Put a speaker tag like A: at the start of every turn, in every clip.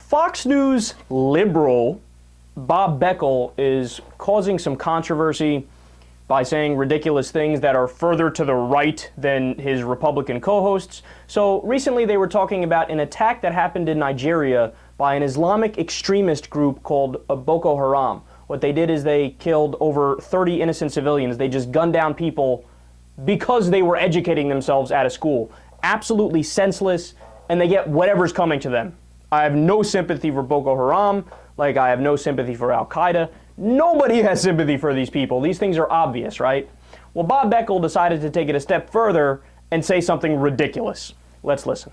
A: Fox News liberal Bob Beckel is causing some controversy by saying ridiculous things that are further to the right than his Republican co-hosts. So recently they were talking about an attack that happened in Nigeria by an Islamic extremist group called Boko Haram. What they did is they killed over 30 innocent civilians. They just gunned down people because they were educating themselves at a school. Absolutely senseless, and they get whatever's coming to them. I have no sympathy for Boko Haram, like I have no sympathy for Al-Qaeda. Nobody has sympathy for these people. These things are obvious, right? Well, Bob Beckel decided to take it a step further and say something ridiculous. Let's listen.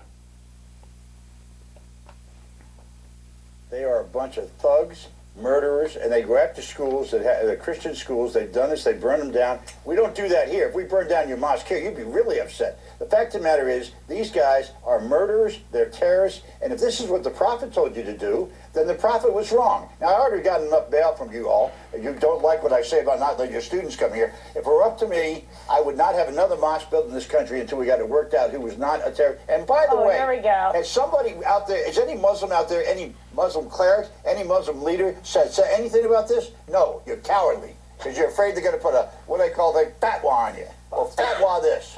B: They are a bunch of thugs, murderers, and they go after schools, the Christian schools. They've done this, they burn them down. We don't do that here. If we burn down your mosque here, you'd be really upset. The fact of the matter is, these guys are murderers, they're terrorists, and if this is what the prophet told you to do, then the prophet was wrong. Now, I already got enough bail from you all. You don't like what I say about not letting your students come here. If it were up to me, I would not have another mosque built in this country until we got it worked out who was not a terrorist. And by the way,
C: there we go.
B: has somebody out there, is any Muslim out there, any Muslim cleric, any Muslim leader said anything about this? No, you're cowardly because you're afraid they're going to put a, what they call the fatwa on you. Well, fatwa this.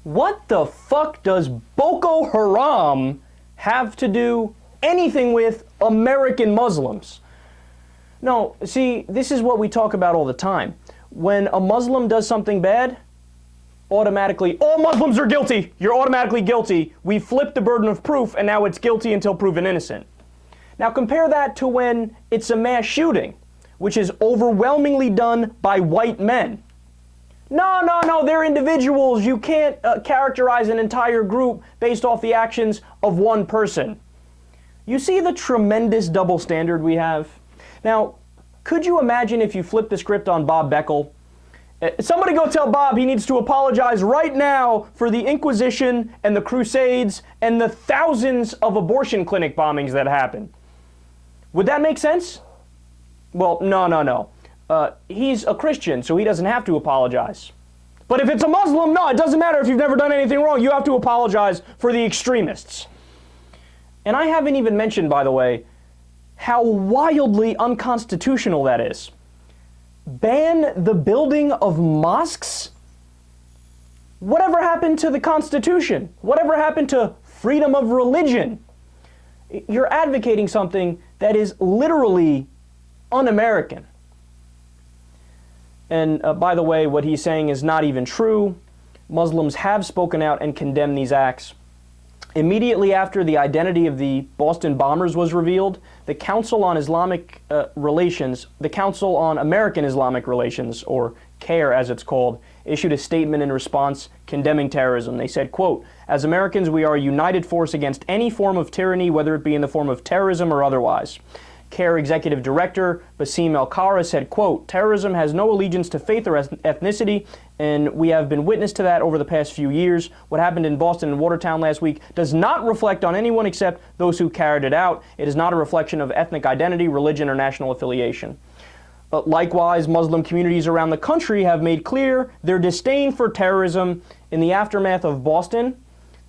A: What the fuck does Boko Haram have to do anything with American Muslims? No, see, this is what we talk about all the time. When a Muslim does something bad, automatically, all Muslims are guilty. You're automatically guilty. We flipped the burden of proof, and now it's guilty until proven innocent. Now compare that to when it's a mass shooting, which is overwhelmingly done by white men. No, they're individuals. You can't characterize an entire group based off the actions of one person. You see the tremendous double standard we have? Now, could you imagine if you flipped the script on Bob Beckel? Somebody go tell Bob he needs to apologize right now for the Inquisition and the Crusades and the thousands of abortion clinic bombings that happened. Would that make sense? Well, no. He's a Christian, so he doesn't have to apologize. But if it's a Muslim, no, it doesn't matter if you've never done anything wrong. You have to apologize for the extremists. And I haven't even mentioned, by the way, how wildly unconstitutional that is. Ban the building of mosques? Whatever happened to the Constitution? Whatever happened to freedom of religion? You're advocating something that is literally un-American. And by the way, what he's saying is not even true. Muslims have spoken out and condemned these acts. Immediately after the identity of the Boston bombers was revealed, the Council on Islamic Relations, the Council on American Islamic Relations, or CAIR as it's called, issued a statement in response condemning terrorism. They said, quote, "As Americans, we are a united force against any form of tyranny, whether it be in the form of terrorism or otherwise." CAIR Executive Director Basim El-Kara said, quote, "Terrorism has no allegiance to faith or ethnicity, and we have been witness to that over the past few years. What happened in Boston and Watertown last week does not reflect on anyone except those who carried it out. It is not a reflection of ethnic identity, religion, or national affiliation." Likewise, Muslim communities around the country have made clear their disdain for terrorism. In the aftermath of Boston,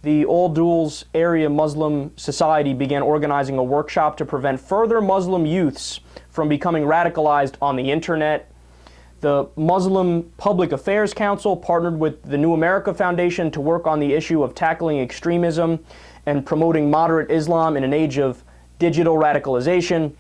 A: the All Duals Area Muslim Society began organizing a workshop to prevent further Muslim youths from becoming radicalized on the internet. The Muslim Public Affairs Council partnered with the New America Foundation to work on the issue of tackling extremism and promoting moderate Islam in an age of digital radicalization.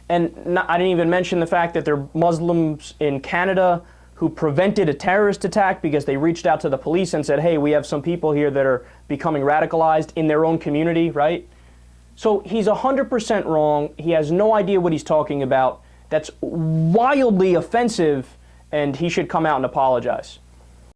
A: And I didn't even mention the fact that there are Muslims in Canada who prevented a terrorist attack because they reached out to the police and said, hey, we have some people here that are becoming radicalized in their own community, right? So he's 100% wrong. He has no idea what he's talking about. That's wildly offensive, and he should come out and apologize.